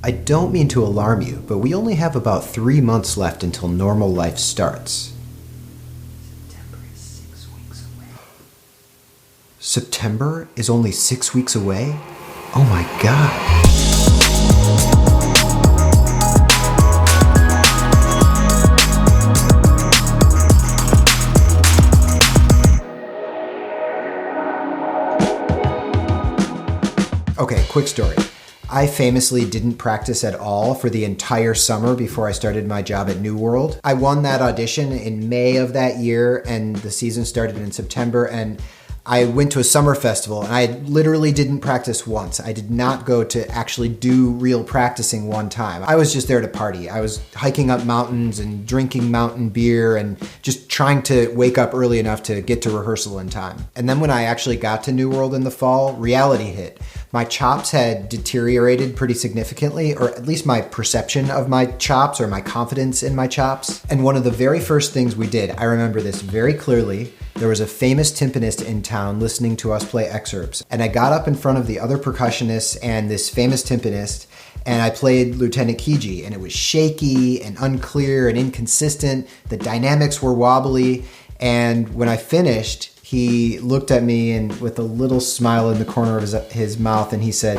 I don't mean to alarm you, but we only have about 3 months left until normal life starts. September is 6 weeks away. September is only 6 weeks away? Oh my God. Okay, quick story. I famously didn't practice at all for the entire summer before I started my job at New World. I won that audition in May of that year, and the season started in September, and I went to a summer festival, and I literally didn't practice once. I did not go to actually do real practicing one time. I was just there to party. I was hiking up mountains and drinking mountain beer and just trying to wake up early enough to get to rehearsal in time. And then when I actually got to New World in the fall, reality hit. My chops had deteriorated pretty significantly, or at least my perception of my chops or my confidence in my chops. And one of the very first things we did, I remember this very clearly, there was a famous timpanist in town listening to us play excerpts. And I got up in front of the other percussionists and this famous timpanist, and I played Lieutenant Kiji, and it was shaky and unclear and inconsistent. The dynamics were wobbly. And when I finished, he looked at me and with a little smile in the corner of his mouth, and he said,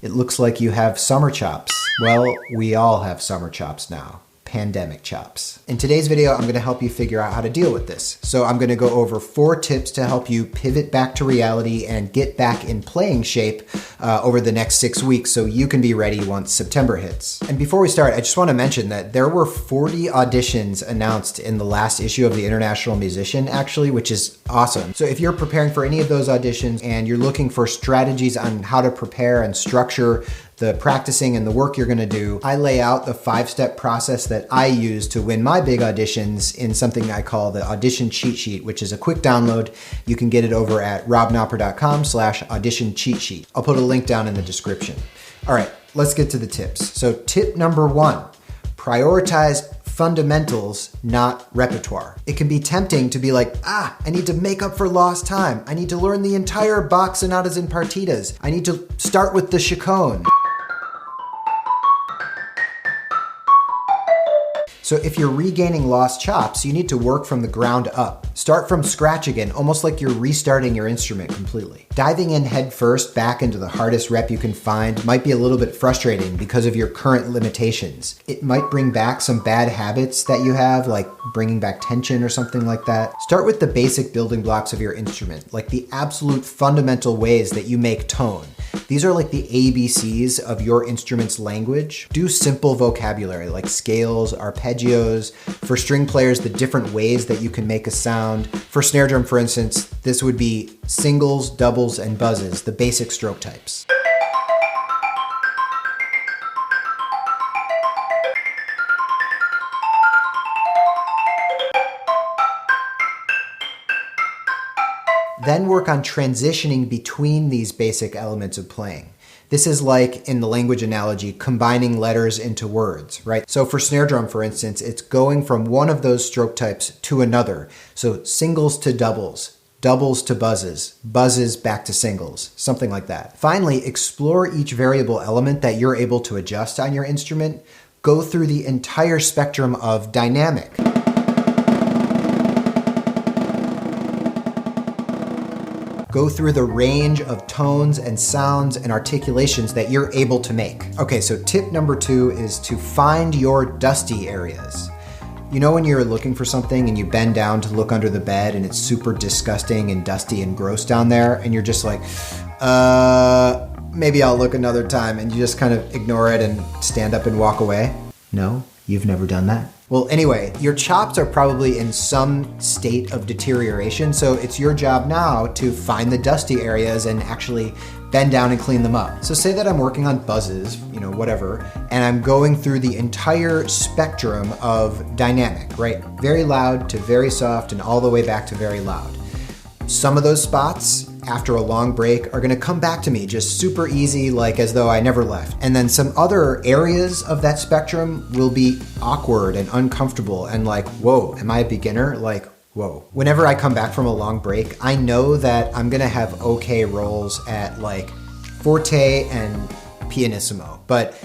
"It looks like you have summer chops." Well, we all have summer chops now. Pandemic chops. In today's video, I'm gonna help you figure out how to deal with this. So I'm gonna go over 4 tips to help you pivot back to reality and get back in playing shape over the next 6 weeks so you can be ready once September hits. And before we start, I just wanna mention that there were 40 auditions announced in the last issue of the International Musician, actually, which is awesome. So if you're preparing for any of those auditions and you're looking for strategies on how to prepare and structure the practicing and the work you're gonna do, I lay out the 5-step process that I use to win my big auditions in something I call the audition cheat sheet, which is a quick download. You can get it over at robknopper.com/audition cheat sheet. I'll put a link down in the description. All right, let's get to the tips. So tip number 1, prioritize fundamentals, not repertoire. It can be tempting to be like, I need to make up for lost time. I need to learn the entire Bach sonatas and partitas. I need to start with the chaconne. So if you're regaining lost chops, you need to work from the ground up. Start from scratch again, almost like you're restarting your instrument completely. Diving in head first back into the hardest rep you can find might be a little bit frustrating because of your current limitations. It might bring back some bad habits that you have, like bringing back tension or something like that. Start with the basic building blocks of your instrument, like the absolute fundamental ways that you make tone. These are like the ABCs of your instrument's language. Do simple vocabulary like scales, arpeggios. For string players, the different ways that you can make a sound. For snare drum, for instance, this would be singles, doubles, and buzzes, the basic stroke types. Then work on transitioning between these basic elements of playing. This is like, in the language analogy, combining letters into words, right? So for snare drum, for instance, it's going from one of those stroke types to another. So singles to doubles, doubles to buzzes, buzzes back to singles, something like that. Finally, explore each variable element that you're able to adjust on your instrument. Go through the entire spectrum of dynamic. Go through the range of tones and sounds and articulations that you're able to make. Okay, so tip number 2 is to find your dusty areas. You know when you're looking for something and you bend down to look under the bed and it's super disgusting and dusty and gross down there and you're just like, maybe I'll look another time, and you just kind of ignore it and stand up and walk away? No, you've never done that? Well, anyway, your chops are probably in some state of deterioration, so it's your job now to find the dusty areas and actually bend down and clean them up. So say that I'm working on buzzes, whatever, and I'm going through the entire spectrum of dynamic, right? Very loud to very soft and all the way back to very loud. Some of those spots, after a long break, are gonna come back to me just super easy, like as though I never left. And then some other areas of that spectrum will be awkward and uncomfortable and like, whoa, am I a beginner? Like, whoa. Whenever I come back from a long break, I know that I'm gonna have okay rolls at like forte and pianissimo, but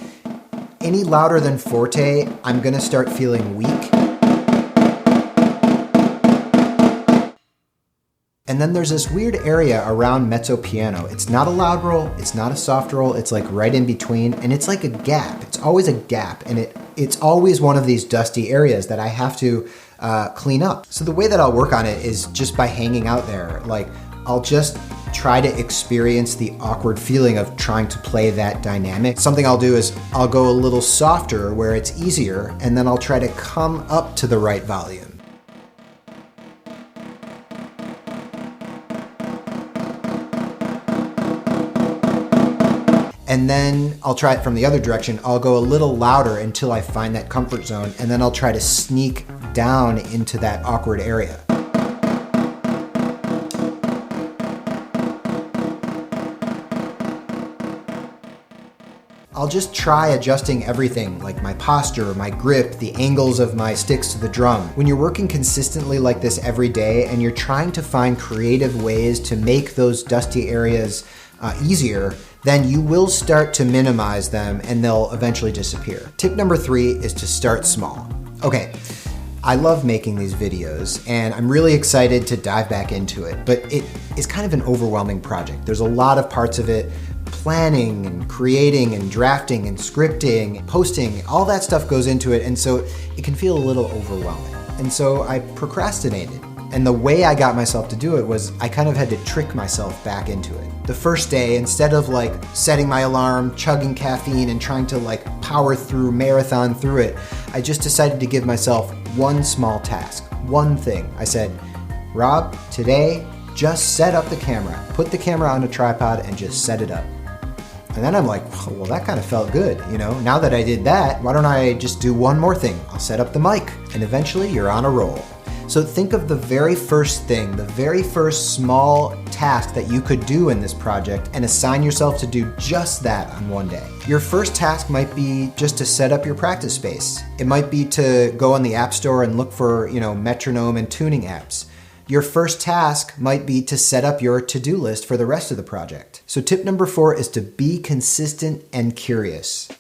Any louder than forte, I'm gonna start feeling weak. And then there's this weird area around mezzo piano. It's not a loud roll, it's not a soft roll, it's like right in between, and it's like a gap. It's always a gap, and it's always one of these dusty areas that I have to clean up. So the way that I'll work on it is just by hanging out there. Like, I'll just try to experience the awkward feeling of trying to play that dynamic. Something I'll do is I'll go a little softer where it's easier, and then I'll try to come up to the right volume. And then I'll try it from the other direction. I'll go a little louder until I find that comfort zone, and then I'll try to sneak down into that awkward area. I'll just try adjusting everything, like my posture, my grip, the angles of my sticks to the drum. When you're working consistently like this every day and you're trying to find creative ways to make those dusty areas easier, then you will start to minimize them and they'll eventually disappear. Tip number 3 is to start small. Okay, I love making these videos and I'm really excited to dive back into it, but it is kind of an overwhelming project. There's a lot of parts of it. Planning and creating and drafting and scripting, posting, all that stuff goes into it, and so it can feel a little overwhelming. And so I procrastinated. And the way I got myself to do it was I kind of had to trick myself back into it. The first day, instead of like setting my alarm, chugging caffeine, and trying to like power through, marathon through it, I just decided to give myself one small task, one thing. I said, Rob, today, just set up the camera. Put the camera on a tripod and just set it up. And then I'm like, well, that kind of felt good, you know? Now that I did that, why don't I just do one more thing? I'll set up the mic, and eventually you're on a roll. So think of the very first thing, the very first small task that you could do in this project and assign yourself to do just that on one day. Your first task might be just to set up your practice space. It might be to go on the App Store and look for, metronome and tuning apps. Your first task might be to set up your to-do list for the rest of the project. So tip number 4 is to be consistent and curious.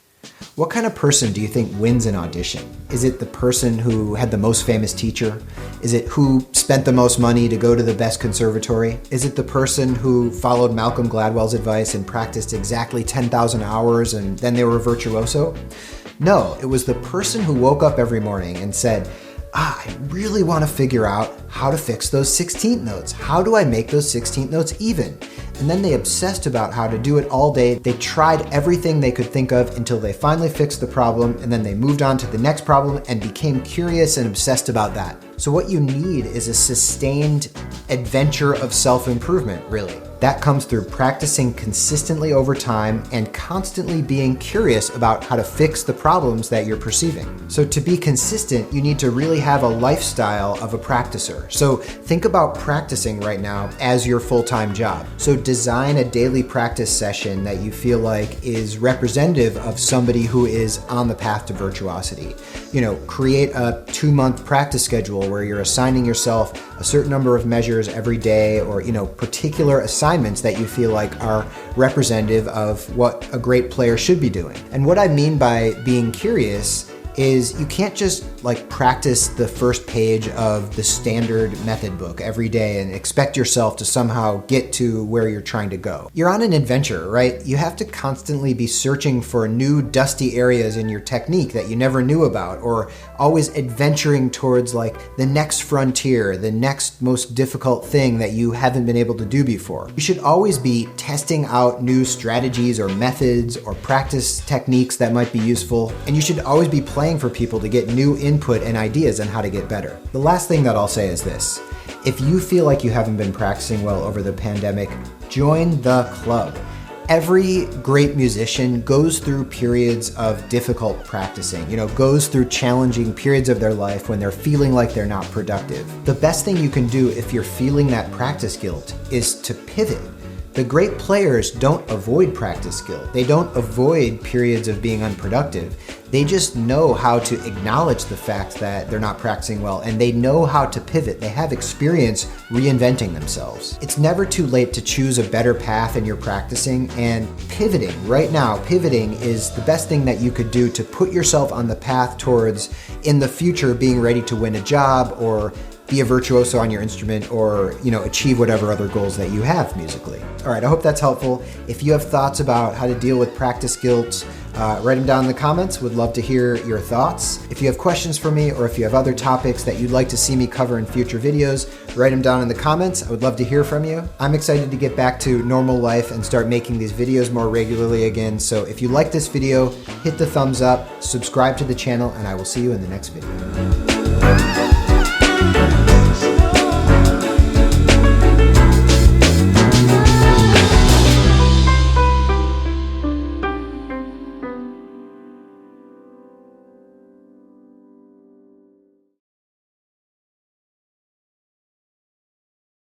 What kind of person do you think wins an audition? Is it the person who had the most famous teacher? Is it who spent the most money to go to the best conservatory? Is it the person who followed Malcolm Gladwell's advice and practiced exactly 10,000 hours and then they were a virtuoso? No, it was the person who woke up every morning and said, I really want to figure out how to fix those 16th notes. How do I make those 16th notes even? And then they obsessed about how to do it all day. They tried everything they could think of until they finally fixed the problem, and then they moved on to the next problem and became curious and obsessed about that. So what you need is a sustained adventure of self-improvement, really. That comes through practicing consistently over time and constantly being curious about how to fix the problems that you're perceiving. So to be consistent, you need to really have a lifestyle of a practicer. So think about practicing right now as your full-time job. So design a daily practice session that you feel like is representative of somebody who is on the path to virtuosity. Create a 2-month practice schedule where you're assigning yourself a certain number of measures every day, or particular assignments that you feel like are representative of what a great player should be doing. And what I mean by being curious is you can't just practice the first page of the standard method book every day and expect yourself to somehow get to where you're trying to go. You're on an adventure, right? You have to constantly be searching for new dusty areas in your technique that you never knew about, or always adventuring towards the next frontier, the next most difficult thing that you haven't been able to do before. You should always be testing out new strategies or methods or practice techniques that might be useful, and you should always be playing for people to get new input and ideas on how to get better. The last thing that I'll say is this. If you feel like you haven't been practicing well over the pandemic, join the club. Every great musician goes through periods of difficult practicing, goes through challenging periods of their life when they're feeling like they're not productive. The best thing you can do if you're feeling that practice guilt is to pivot. The great players don't avoid practice skill. They don't avoid periods of being unproductive. They just know how to acknowledge the fact that they're not practicing well, and they know how to pivot. They have experience reinventing themselves. It's never too late to choose a better path in your practicing, and pivoting right now, pivoting is the best thing that you could do to put yourself on the path towards, in the future, being ready to win a job or be a virtuoso on your instrument, or achieve whatever other goals that you have musically. All right, I hope that's helpful. If you have thoughts about how to deal with practice guilt, write them down in the comments. Would love to hear your thoughts. If you have questions for me, or if you have other topics that you'd like to see me cover in future videos, write them down in the comments. I would love to hear from you. I'm excited to get back to normal life and start making these videos more regularly again. So if you like this video, hit the thumbs up, subscribe to the channel, and I will see you in the next video.